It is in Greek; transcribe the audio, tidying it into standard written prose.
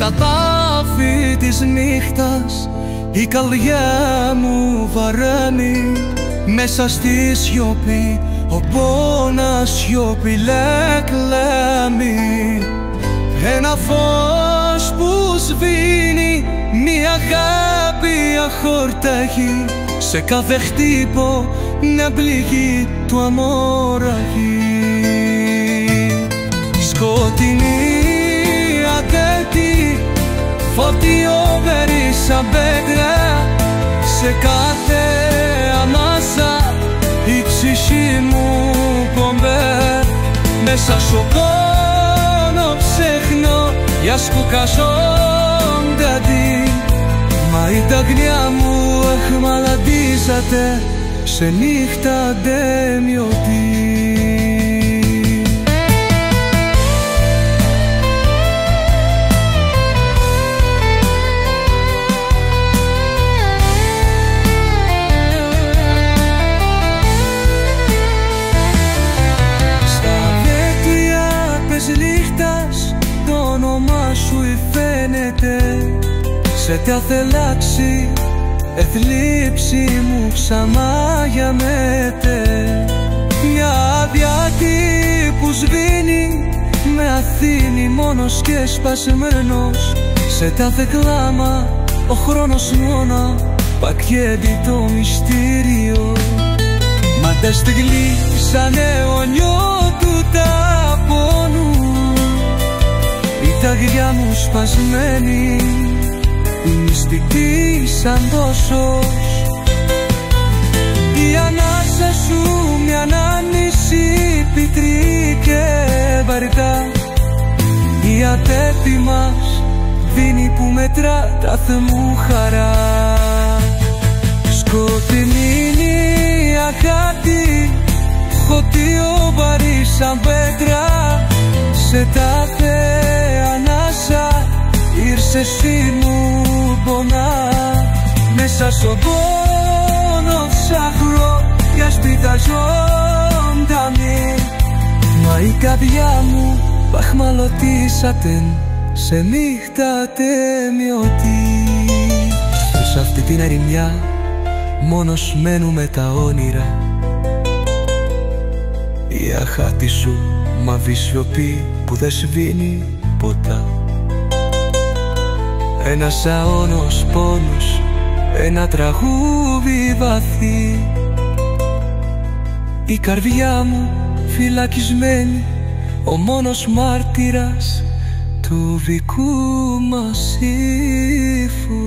στα τάφη της νύχτας η καρδιά μου βαραίνει. Μέσα στη σιωπή ο πόνας σιωπηλά κλάμει. Ένα φως που σβήνει, μια αγάπη αχορτάχει, σε κάθε χτύπο μια πληγή του αμόραχη. Σκοτεινή αντέτη, φωτιό σαν πέτρα, σε κάθε ανάσα η ψυχή μου πομπέ. Μέσα στο πόνο ψέχνω για σκουκαζόντατη, μα η ταγνιά μου εχμαλαντίζεται σε νύχτα αντέμιωτη. Σε ταθελάξη εθλίψη μου ξαμάγιαμεται. Μια αδιάτη που σβήνει με Αθήνη μόνος και σπασμένος. Σε τάθε κλάμα ο χρόνος μόνο πακένει το μυστήριο. Μα τα στεγλή σαν αιωνιό του τα πόνου, η ταγιά μου σπασμένη, η μυστική σαν δώσος. Η ανάσα σου μια ανάμνηση πικρή και βαριά. Η ατέπη μας δίνει που μετρά τα θεμού χαρά. Σκοτεινή η αγάπη, χωτίο βαρύ σαν πέτρα, σε τάθε ανάσα ήρθε εσύ μου πονά. Μέσα στον πόνο ψάχνω για σπίτα ζωντανή, μα η καρδιά μου παχμαλωτήσατε σε νύχτα τέμιωτη. Σ' αυτή την ερημιά μόνος μένουμε τα όνειρα. Η αχάτη σου μαύρη σιωπή που δεν σβήνει ποτά. Ένας αώνος πόνος, ένα τραγούδι βαθύ. Η καρδιά μου φυλακισμένη, ο μόνος μάρτυρας του δικού μας ύφου.